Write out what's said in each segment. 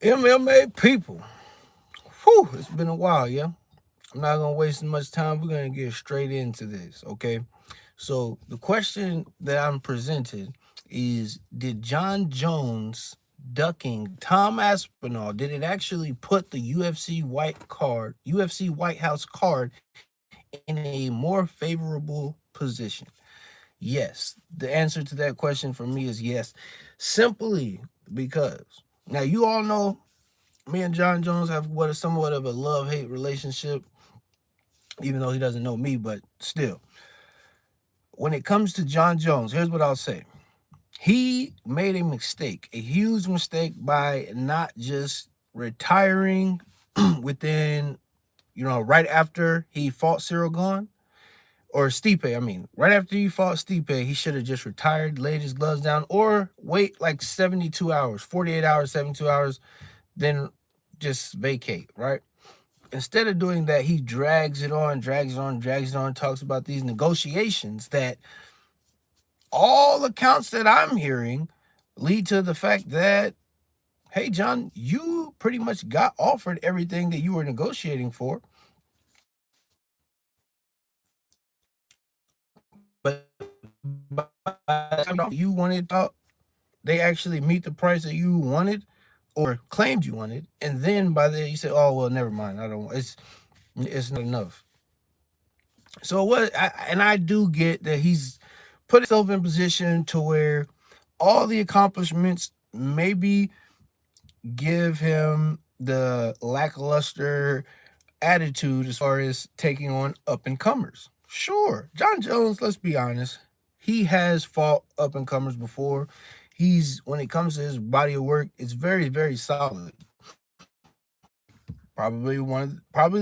MMA people. Whew, it's been a while, yeah. I'm not gonna waste much time. We're gonna get straight into this, okay? So the question that I'm presented is: did John Jones ducking Tom Aspinall, did it actually put the UFC White House card in a more favorable position? Yes. The answer to that question for me is yes. Simply because now you all know me and John Jones have what is somewhat of a love-hate relationship, even though he doesn't know me, but still. When it comes to John Jones, here's what I'll say. He made a mistake, a huge mistake by not just retiring within, right after he fought Cyril Gahn or Stipe. I mean, right after he fought Stipe, he should have just retired, laid his gloves down, or wait like 72 hours, 48 hours, 72 hours, then just vacate, right? Instead of doing that, he drags it on, talks about these negotiations that all accounts that I'm hearing lead to the fact that, hey, John, you pretty much got offered everything that you were negotiating for, but by the time you wanted, they actually meet the price that you wanted or claimed you wanted, and then by then you say, oh well, never mind, I don't. It's not enough. So and I do get that he's put himself in position to where all the accomplishments maybe give him the lackluster attitude as far as taking on up and comers. Sure, John Jones, let's be honest, he has fought up and comers before. When it comes to his body of work, it's very, very solid. Probably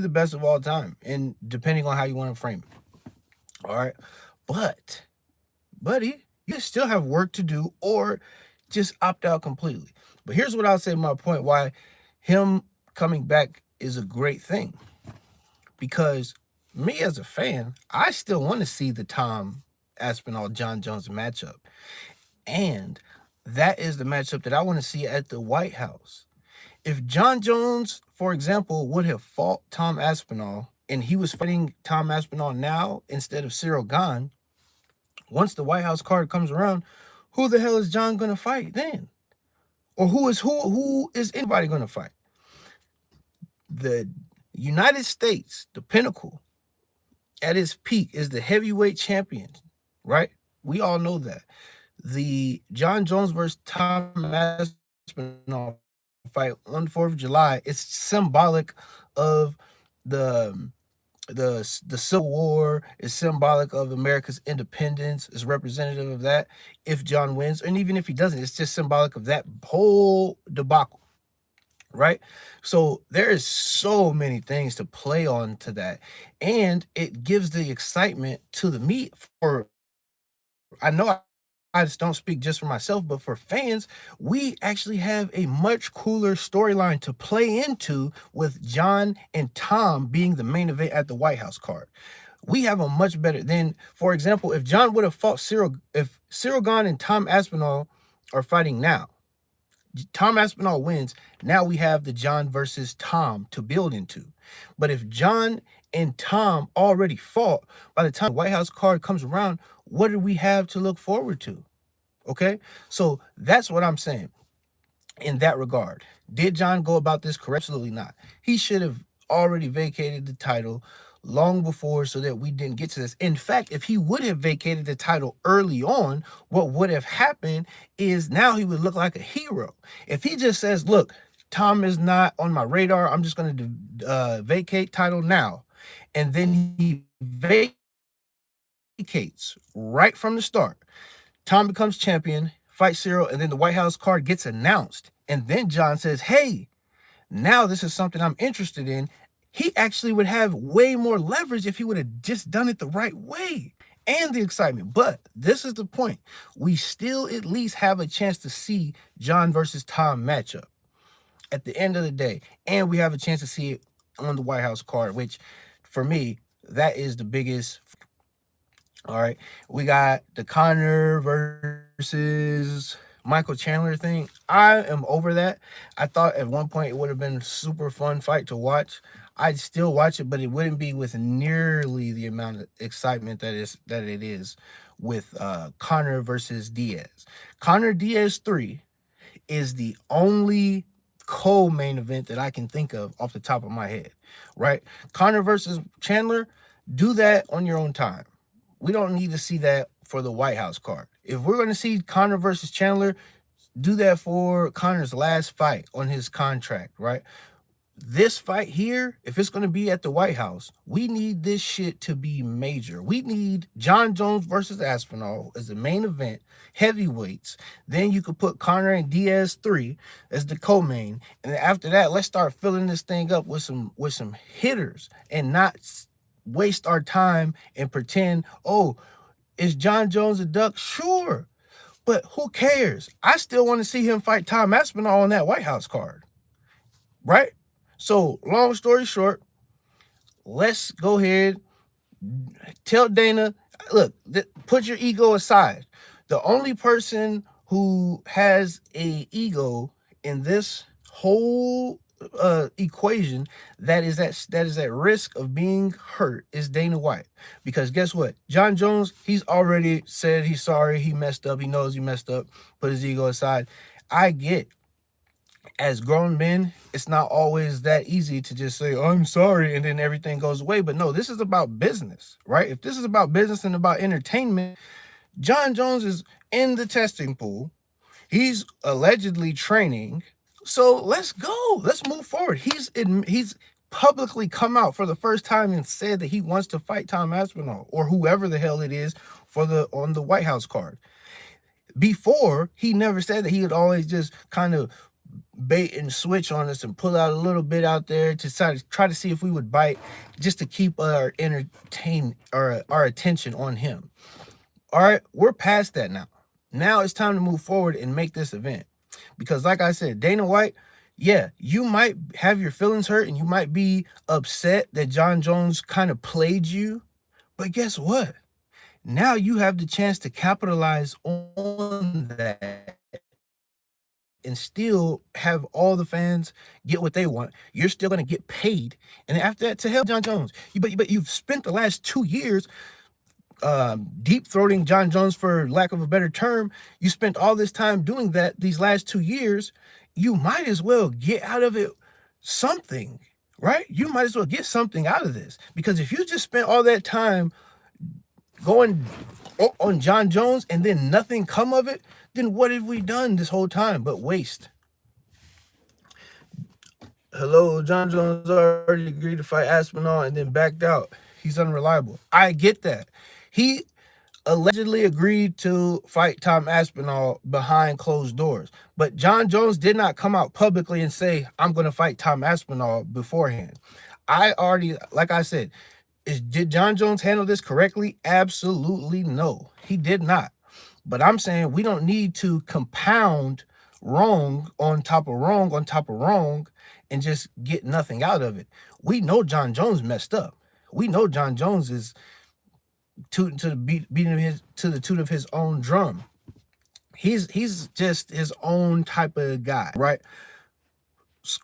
the best of all time, and depending on how you want to frame it. All right. But, buddy, you still have work to do or just opt out completely. But here's what I'll say my point why him coming back is a great thing. Because me as a fan, I still want to see the Tom Aspinall John Jones matchup. And that is the matchup that I want to see at the White House. If John Jones, for example, would have fought Tom Aspinall and he was fighting Tom Aspinall now instead of Cyril Gahn, once the White House card comes around, who the hell is John going to fight then? Or who is anybody going to fight? The United States, the pinnacle, at its peak is the heavyweight champion, right? We all know that. The John Jones versus Tom Aspinall fight on the 4th of July, it's symbolic of the the Civil War, is symbolic of America's independence, is representative of that if John wins, and even if he doesn't, it's just symbolic of that whole debacle, right? So there is so many things to play on to that, and it gives the excitement to the meat for. I know I just don't speak just for myself, but for fans, we actually have a much cooler storyline to play into with John and Tom being the main event at the White House card. We have a much better than, for example, if John would have fought if Cyril Gahn and Tom Aspinall are fighting now, Tom Aspinall wins. Now we have the John versus Tom to build into. But if John and Tom already fought, by the time the White House card comes around, what do we have to look forward to? Okay, so that's what I'm saying in that regard. Did John go about this correctly? Absolutely not. He should have already vacated the title long before so that we didn't get to this. In fact, if he would have vacated the title early on, what would have happened is now he would look like a hero. If he just says, look, Tom is not on my radar, I'm just going to vacate title now, and then he vacates right from the start, Tom becomes champion, fights Cyril, and then the White House card gets announced. And then John says, hey, now this is something I'm interested in. He actually would have way more leverage if he would have just done it the right way and the excitement. But this is the point. We still at least have a chance to see John versus Tom matchup at the end of the day. And we have a chance to see it on the White House card, which for me, that is the biggest. All right. We got the Connor versus Michael Chandler thing, I am over that. I thought at one point it would have been a super fun fight to watch. I'd still watch it, but it wouldn't be with nearly the amount of excitement that it is with Conor versus Diaz. Conor Diaz 3 is the only co-main event that I can think of off the top of my head, right? Conor versus Chandler, do that on your own time. We don't need to see that for the White House card. If we're going to see Conor versus Chandler, do that for Conor's last fight on his contract, right? This fight here, if it's going to be at the White House, we need this shit to be major. We need Jon Jones versus Aspinall as the main event, heavyweights. Then you could put Conor and Diaz 3 as the co-main. And then after that, let's start filling this thing up with some hitters and not waste our time and pretend, oh, is Jon Jones a duck? Sure. But who cares? I still want to see him fight Tom Aspinall on that White House card, right? So, long story short, let's go ahead, tell Dana, look, put your ego aside. The only person who has a ego in this whole equation that is at risk of being hurt is Dana White. Because guess what? Jon Jones, he's already said he's sorry, he messed up, he knows he messed up, put his ego aside. I get, as grown men, it's not always that easy to just say, oh, I'm sorry, and then everything goes away. But no, this is about business, right? If this is about business and about entertainment, Jon Jones is in the testing pool. He's allegedly training. So let's go. Let's move forward. He's publicly come out for the first time and said that he wants to fight Tom Aspinall or whoever the hell it is on the White House card. Before, he never said that. He would always just kind of bait and switch on us and pull out a little bit out there to try to see if we would bite, just to keep our attention on him. All right, we're past that now. Now it's time to move forward and make this event. Because like I said, Dana White, yeah, you might have your feelings hurt and you might be upset that Jon Jones kind of played you. But guess what? Now you have the chance to capitalize on that and still have all the fans get what they want. You're still going to get paid. And after that, to hell, Jon Jones. But you've spent the last 2 years deep-throating Jon Jones, for lack of a better term. You spent all this time doing that these last 2 years. You might as well get out of it something, right? You might as well get something out of this. Because if you just spent all that time going on Jon Jones and then nothing come of it, then what have we done this whole time but waste? Hello, Jon Jones already agreed to fight Aspinall and then backed out. He's unreliable. I get that. He allegedly agreed to fight Tom Aspinall behind closed doors. But Jon Jones did not come out publicly and say, I'm going to fight Tom Aspinall beforehand. Like I said, did Jon Jones handle this correctly? Absolutely no. He did not. But I'm saying we don't need to compound wrong on top of wrong on top of wrong and just get nothing out of it. We know Jon Jones messed up. We know Jon Jones is beating to the tune of his own drum. He's just his own type of guy, right?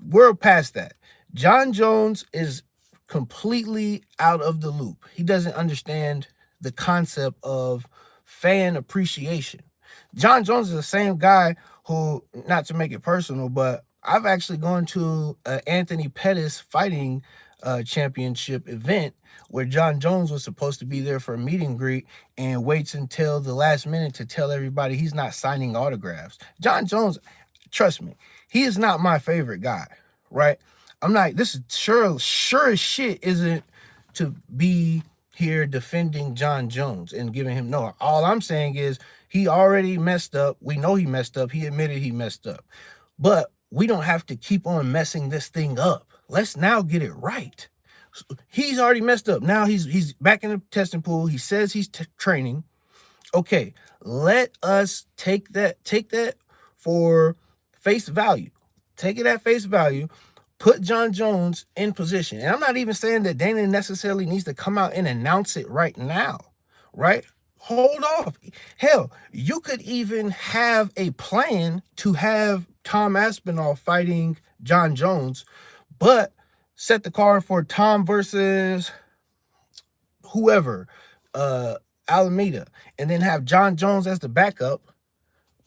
We're past that. Jon Jones is completely out of the loop. He doesn't understand the concept of fan appreciation. Jon Jones is the same guy who, not to make it personal, but I've actually gone to an Anthony Pettis fighting championship event where Jon Jones was supposed to be there for a meet and greet and waits until the last minute to tell everybody he's not signing autographs. Jon Jones, trust me, he is not my favorite guy, right? I'm not, this is sure as shit isn't to be here defending Jon Jones and giving him, no, all I'm saying is he already messed up. We know he messed up. He admitted he messed up. But we don't have to keep on messing this thing up. Let's now get it right. He's already messed up. Now he's back in the testing pool. He says he's training. Okay, let us take that for face value. Take it at face value. Put Jon Jones in position. And I'm not even saying that Dana necessarily needs to come out and announce it right now, right? Hold off. Hell, you could even have a plan to have Tom Aspinall fighting John Jones, but set the card for Tom versus whoever, uh, Alameda, and then have John Jones as the backup,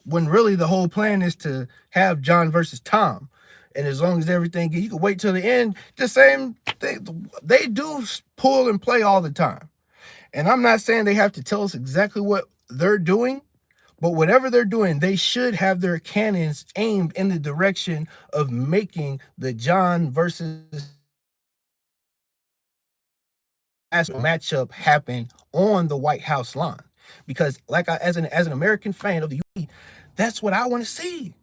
when really the whole plan is to have John versus Tom. And as long as everything, you can wait till the end. The same thing, they do pull and play all the time. And I'm not saying they have to tell us exactly what they're doing, but whatever they're doing, they should have their cannons aimed in the direction of making the John versus matchup happen on the White House lawn. Because as an American fan of the UFC, that's what I want to see.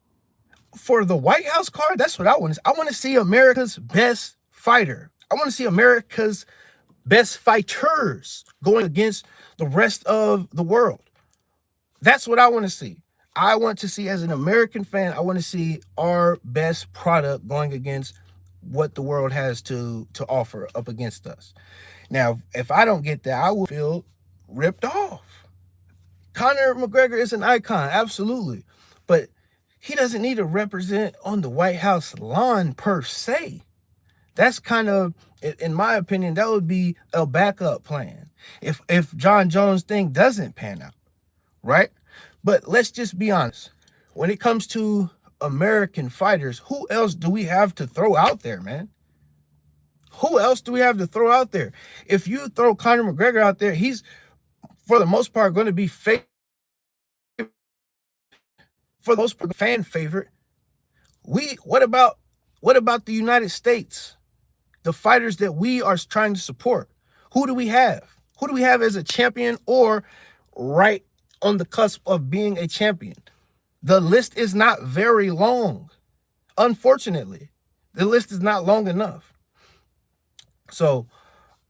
For the White House card, that's what I want to see. I want to see America's best fighter. I want to see America's best fighters going against the rest of the world. That's what I want to see. I want to see, as an American fan, I want to see our best product going against what the world has to offer up against us. Now, if I don't get that, I will feel ripped off. Conor McGregor is an icon, absolutely. But he doesn't need to represent on the White House lawn per se. That's kind of, in my opinion, that would be a backup plan if John Jones' thing doesn't pan out, right? But let's just be honest. When it comes to American fighters, who else do we have to throw out there, man? Who else do we have to throw out there? If you throw Conor McGregor out there, he's, for the most part, going to be for the most part, fan favorite. What about the United States? The fighters that we are trying to support. Who do we have? Who do we have as a champion or right on the cusp of being a champion? The list is not very long. Unfortunately, the list is not long enough. So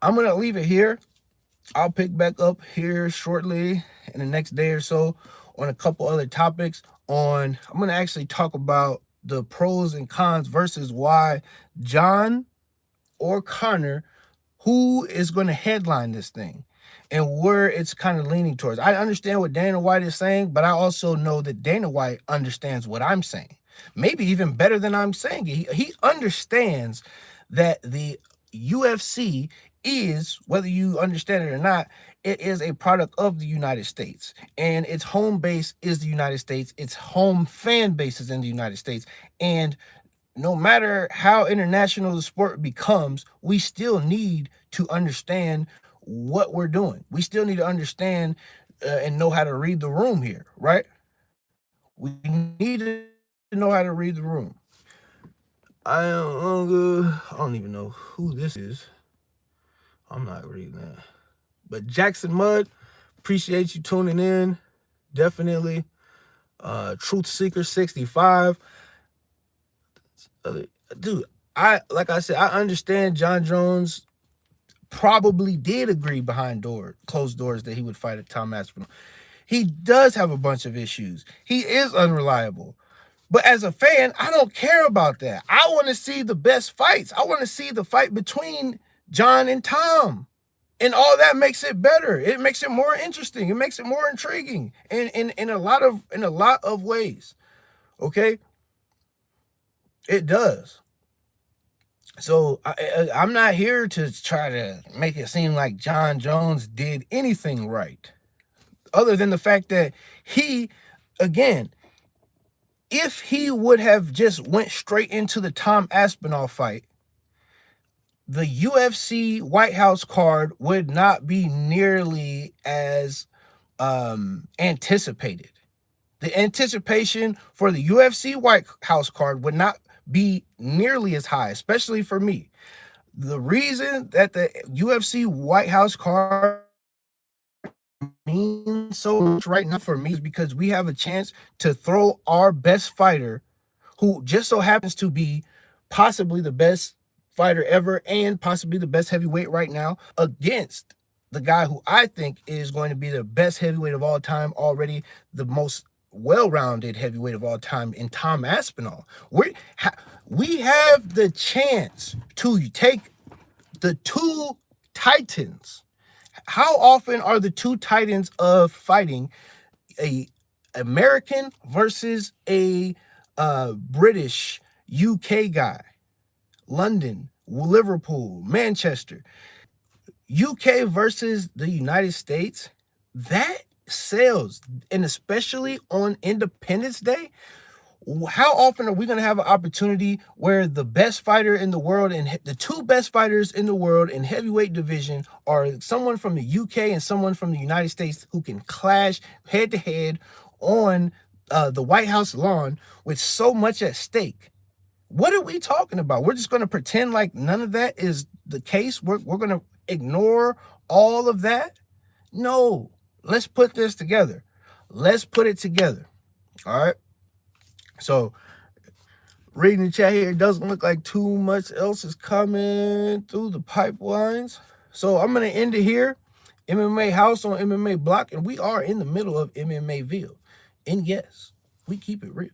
I'm going to leave it here. I'll pick back up here shortly in the next day or so on a couple other topics. I'm going to actually talk about the pros and cons versus why John or Conor, who is going to headline this thing and where it's kind of leaning towards. I understand what Dana White is saying, but I also know that Dana White understands what I'm saying. Maybe even better than I'm saying it. He understands that the UFC is, whether you understand it or not, it is a product of the United States. And its home base is the United States. Its home fan base is in the United States. And no matter how international the sport becomes, we still need to understand what we're doing. We still need to understand and know how to read the room here, right? We need to know how to read the room. I don't even know who this is. I'm not reading that. But Jackson Mudd, appreciate you tuning in. Definitely. Truth Seeker 65. Dude, like I said, I understand John Jones probably did agree behind closed doors that he would fight at Tom Aspinall. He does have a bunch of issues. He is unreliable. But as a fan, I don't care about that. I want to see the best fights. I want to see the fight between John and Tom. And all that makes it better. It makes it more interesting. It makes it more intriguing in a lot of ways. Okay? It does. So I'm not here to try to make it seem like John Jones did anything right, other than the fact that he, again, if he would have just went straight into the Tom Aspinall fight, the UFC White House card would not be nearly as anticipated. The anticipation for the UFC White House card would not be nearly as high, especially for me. The reason that the UFC White House card means so much right now for me is because we have a chance to throw our best fighter, who just so happens to be possibly the best fighter ever and possibly the best heavyweight right now, against the guy who I think is going to be the best heavyweight of all time, already the most well-rounded heavyweight of all time in Tom Aspinall. We have the chance to take the two titans, How often are the two titans of fighting a American versus a British UK guy? London, Liverpool, Manchester. UK versus the United States, that sells. And especially on Independence Day, how often are we going to have an opportunity where the best fighter in the world and the two best fighters in the world in heavyweight division are someone from the UK and someone from the United States who can clash head to head on the White House lawn with so much at stake? What are we talking about? We're just going to pretend like none of that is the case. We're going to ignore all of that? No. Let's put this together. Let's put it together. All right. So reading the chat here, it doesn't look like too much else is coming through the pipelines. So I'm going to end it here. MMA House on MMA Block, and we are in the middle of MMAville. And yes, we keep it real.